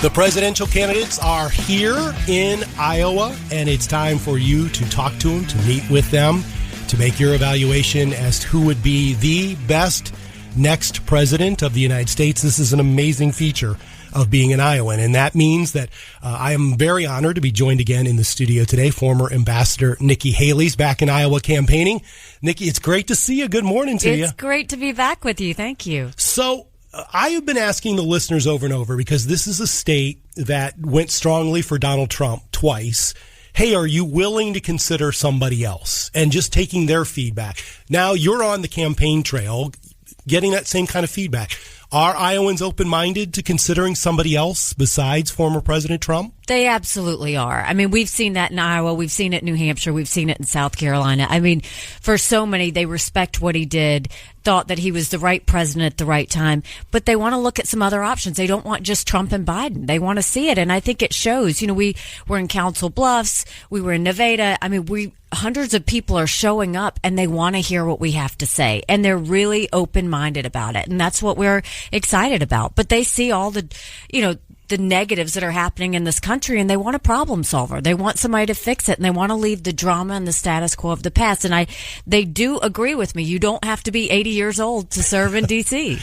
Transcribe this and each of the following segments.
The presidential candidates are here in Iowa, and it's time for you to talk to them, to meet with them, to make your evaluation as to who would be the best next president of the United States. This is an amazing feature of being an Iowan, and that means that I am very honored to be joined again in the studio today. Former Ambassador Nikki Haley's back in Iowa campaigning. Nikki, it's great to see you. Good morning to you. It's great to be back with you. Thank you. So, I have been asking the listeners over and over, because this is a state that went strongly for Donald Trump twice. Hey, are you willing to consider somebody else? And just taking their feedback. Now you're on the campaign trail getting that same kind of feedback. Are Iowans open-minded to considering somebody else besides former President Trump? They absolutely are. I mean, we've seen that in Iowa. We've seen it in New Hampshire. We've seen it in South Carolina. I mean, for so many, they respect what he did, thought that he was the right president at the right time, but they want to look at some other options. They don't want just Trump and Biden. They want to see it, and I think it shows. You know, we were in Council Bluffs. We were in Nevada. I mean, hundreds of people are showing up, and they want to hear what we have to say, and they're really open-minded about it, and that's what we're excited about. But they see all the, the negatives that are happening in this country, and they want a problem solver. They want somebody to fix it, and they want to leave the drama and the status quo of the past. And they do agree with me. You don't have to be 80 years old to serve in D.C.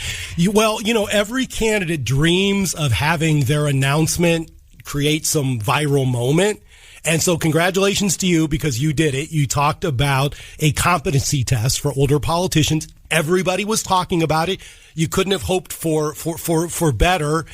Every candidate dreams of having their announcement create some viral moment. And so congratulations to you, because you did it. You talked about a competency test for older politicians. Everybody was talking about it. You couldn't have hoped for better.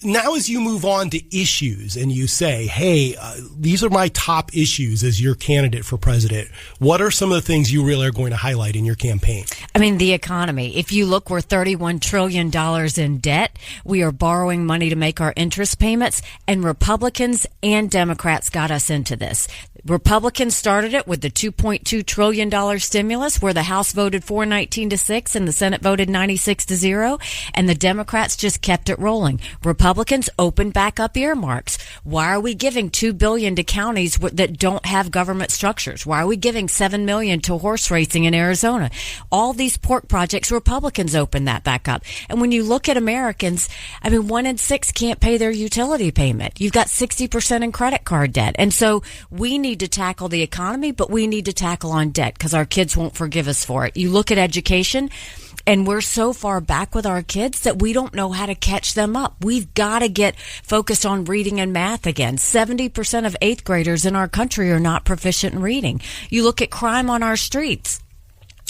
Now, as you move on to issues and you say, hey, these are my top issues as your candidate for president, what are some of the things you really are going to highlight in your campaign? I mean, the economy. If you look, we're $31 trillion in debt. We are borrowing money to make our interest payments, and Republicans and Democrats got us into this. Republicans started it with the $2.2 trillion stimulus, where the House voted 419-6 and the Senate voted 96-0, and the Democrats just kept it rolling. Republicans opened back up earmarks. Why are we giving $2 billion to counties that don't have government structures? Why are we giving $7 million to horse racing in Arizona? All these pork projects, Republicans opened that back up. And when you look at Americans, I mean, 1 in 6 can't pay their utility payment. You've got 60% in credit card debt. And so we need to tackle the economy, but we need to tackle on debt, because our kids won't forgive us for it. You look at education, and we're so far back with our kids that we don't know how to catch them up. We've got to get focused on reading and math again. 70% of 8th graders in our country are not proficient in reading. You look at crime on our streets.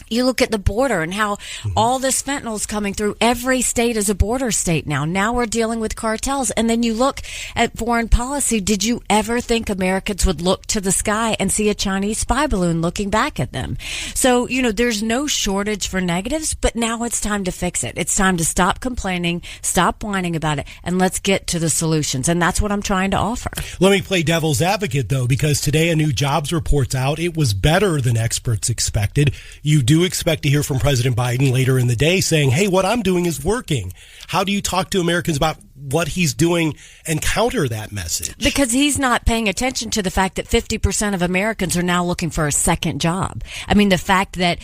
You look at the border and how all this fentanyl is coming through. Every state is a border state now. Now we're dealing with cartels. And then you look at foreign policy. Did you ever think Americans would look to the sky and see a Chinese spy balloon looking back at them? So, there's no shortage for negatives, but now it's time to fix it. It's time to stop complaining, stop whining about it, and let's get to the solutions. And that's what I'm trying to offer. Let me play devil's advocate, though, because today a new jobs report's out. It was better than experts expected. You do expect to hear from President Biden later in the day saying, hey, what I'm doing is working. How do you talk to Americans about what he's doing and counter that message? Because he's not paying attention to the fact that 50% of Americans are now looking for a second job. I mean, the fact that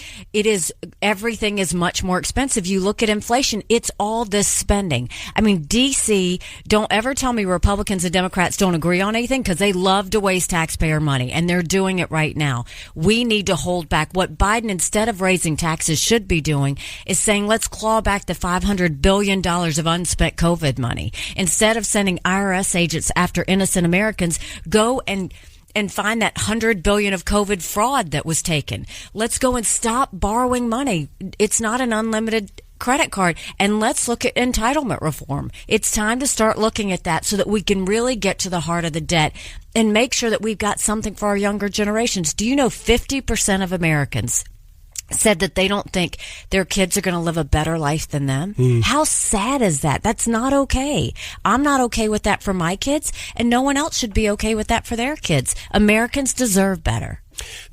everything is much more expensive. You look at inflation, it's all this spending. I mean, D.C., don't ever tell me Republicans and Democrats don't agree on anything, because they love to waste taxpayer money, and they're doing it right now. We need to hold back. What Biden, instead of raising taxes, should be doing is saying, let's claw back the $500 billion of unspent COVID money. Instead of sending IRS agents after innocent Americans, go and find that $100 billion of COVID fraud that was taken. Let's go and stop borrowing money. It's not an unlimited credit card. And let's look at entitlement reform. It's time to start looking at that so that we can really get to the heart of the debt and make sure that we've got something for our younger generations. Do you know 50% of Americans said that they don't think their kids are going to live a better life than them? How sad is that? That's not okay. I'm not okay with that for my kids, and no one else should be okay with that for their kids. Americans deserve better.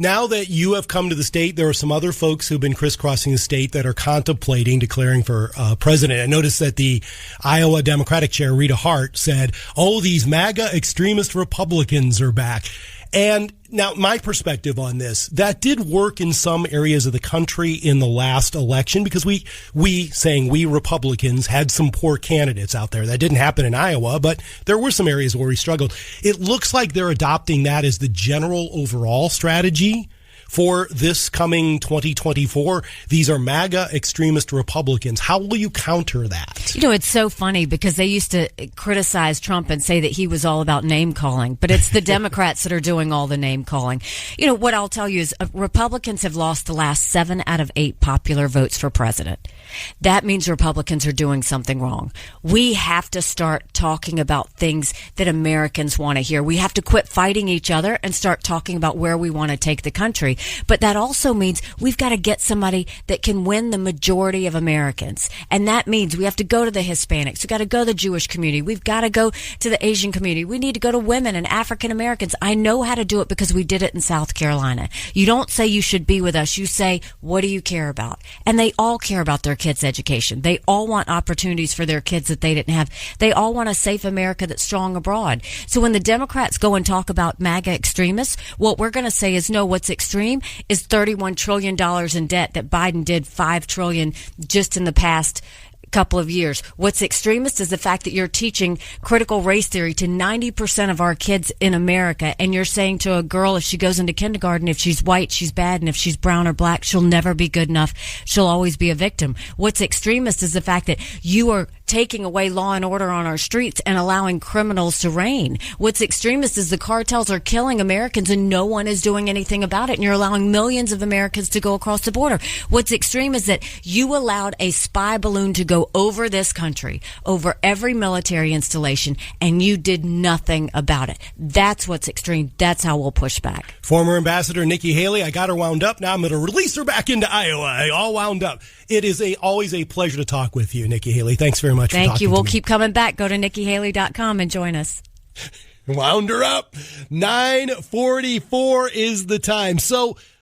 Now that you have come to the state, there are some other folks who've been crisscrossing the state that are contemplating declaring for president. I noticed that the Iowa Democratic chair, Rita Hart, said, oh, these MAGA extremist Republicans are back. And now my perspective on this, that did work in some areas of the country in the last election because we Republicans had some poor candidates out there. That didn't happen in Iowa, but there were some areas where we struggled. It looks like they're adopting that as the general overall strategy for this coming 2024. These are MAGA extremist Republicans. How will you counter that? You know, it's so funny because they used to criticize Trump and say that he was all about name calling, but it's the Democrats that are doing all the name calling. You know, what I'll tell you is Republicans have lost the last 7 out of 8 popular votes for president. That means Republicans are doing something wrong. We have to start talking about things that Americans want to hear. We have to quit fighting each other and start talking about where we want to take the country. But that also means we've got to get somebody that can win the majority of Americans. And that means we have to go to the Hispanics. We've got to go to the Jewish community. We've got to go to the Asian community. We need to go to women and African Americans. I know how to do it because we did it in South Carolina. You don't say you should be with us. You say, what do you care about? And they all care about their kids' education. They all want opportunities for their kids that they didn't have. They all want a safe America that's strong abroad. So when the Democrats go and talk about MAGA extremists, what we're going to say is, no, what's extreme is $31 trillion in debt that Biden did $5 trillion just in the past couple of years. What's extremist is the fact that you're teaching critical race theory to 90% of our kids in America, and you're saying to a girl, if she goes into kindergarten, if she's white, she's bad, and if she's brown or black, she'll never be good enough. She'll always be a victim. What's extremist is the fact that you are taking away law and order on our streets and allowing criminals to reign. What's extremist is the cartels are killing Americans and no one is doing anything about it, and you're allowing millions of Americans to go across the border. What's extreme is that you allowed a spy balloon to go over this country, over every military installation, and you did nothing about it. That's what's extreme. That's how we'll push back. Former Ambassador Nikki Haley, I got her wound up. Now I'm going to release her back into Iowa. All wound up. It is always a pleasure to talk with you, Nikki Haley. Thanks very much for talking to me. Thank you. We'll keep coming back. Go to NikkiHaley.com and join us. Wound her up. 9:44 is the time. So